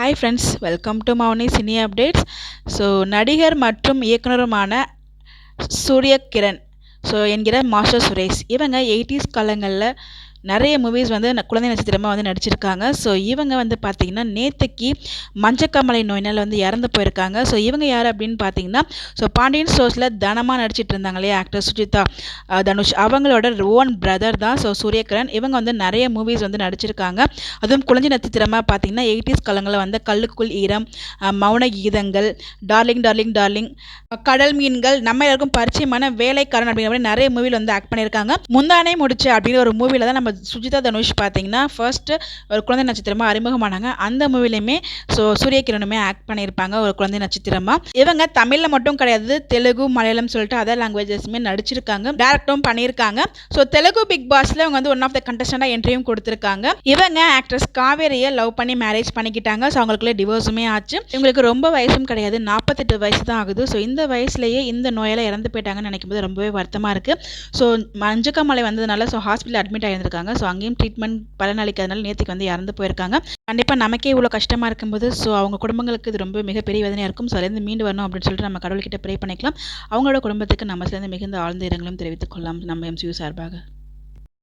Hi friends, welcome to Mouni cine updates. So நடிகர் மற்றும் இயக்குனருமான சூர்யா கிரண் என்கிற மாஸ்டர் சுரேஷ் இவங்க 80s காலங்களில் நிறைய மூவிஸ் வந்து குழந்தை நட்சத்திரமாக வந்து நடிச்சிருக்காங்க. ஸோ இவங்க வந்து பார்த்திங்கன்னா நேற்றுக்கு மஞ்சக்காமலை நோயினால் வந்து இறந்து போயிருக்காங்க. ஸோ இவங்க யார் அப்படின்னு பார்த்தீங்கன்னா பாண்டியன் ஸ்டோர்ஸில் தனமாக நடிச்சிட்டு இருந்தாங்க இல்லையா, ஆக்டர் சுஜிதா தனுஷ் அவங்களோட ஓன் பிரதர் தான் சூரியகிரண். இவங்க வந்து நிறைய மூவிஸ் வந்து நடிச்சிருக்காங்க. அதுவும் குழந்தை நட்சத்திரமாக பார்த்தீங்கன்னா 80s காலங்களில் வந்து கல்லுக்குள் ஈரம், மௌன கீதங்கள், டார்லிங் டார்லிங் டார்லிங், கடல் மீன்கள், நம்ம எல்லாருக்கும் பரிச்சயமான வேலைக்காரன் அப்படிங்கிற மாதிரி நிறைய மூவியில் வந்து ஆக்ட் பண்ணியிருக்காங்க. முந்தானே முடிச்சு அப்படிங்கிற ஒரு மூவியில் தான் நம்ம சுஜிதா தனுஷ் பார்த்தீங்கன்னா ஃபர்ஸ்ட் ஒரு குழந்தை நட்சத்திரமாக அறிமுகமானாங்க. அந்த மூவிலையுமே சூரியகிரனுமே ஆக்ட் பண்ணியிருப்பாங்க ஒரு குழந்தை நட்சத்திரமாக. இவங்க தமிழில் மட்டும் கிடையாது, தெலுங்கு, மலையாளம் சொல்லிட்டு அதர் லாங்குவேஜஸ்மே நடிச்சிருக்காங்க, டேரக்டும் பண்ணியிருக்காங்க. ஸோ தெலுங்கு பிக் பாஸ்ல இவங்க வந்து ஒன் ஆஃப் த கண்டஸ்டண்டாக என்ட்ரியும் கொடுத்துருக்காங்க. இவங்க ஆக்ட்ரஸ் காவேரியை லவ் பண்ணி மேரேஜ் பண்ணிக்கிட்டாங்க. ஸோ அவங்களுக்குள்ள டிவோர்ஸுமே ஆச்சு. இவங்களுக்கு ரொம்ப வயசும் கிடையாது, 48 வயசு தான் ஆகுது. ஸோ இந்த வயசுலேயே இந்த நோயால் இறந்து போயிட்டாங்கன்னு நினைக்கும் போது ரொம்பவே வருத்தமாக இருக்குது. ஸோ மஞ்சக்காமலை வந்ததுனால ஹாஸ்பிட்டல் அட்மிட் ஆகியிருக்காங்க. ஸோ அங்கேயும் ட்ரீட்மெண்ட் பலனளிக்காதனால நேற்றுக்கு வந்து இறந்து போயிருக்காங்க. கண்டிப்பாக நமக்கே இவ்வளோ கஷ்டமாக இருக்கும்போது அவங்க குடும்பங்களுக்கு இது ரொம்ப மிகப்பெரிய வேதனையாக இருக்கும். ஸோ அதுலேருந்து மீண்டு வரணும் அப்படின்னு சொல்லிட்டு நம்ம கடவுள்கிட்ட ப்ரே பண்ணிக்கலாம். அவங்களோட குடும்பத்துக்கு நம்ம சேர்ந்து மிகுந்த ஆழ்ந்த இரங்கலும் தெரிவித்துக் கொள்ளலாம் நம்ம MCU சார்பாக.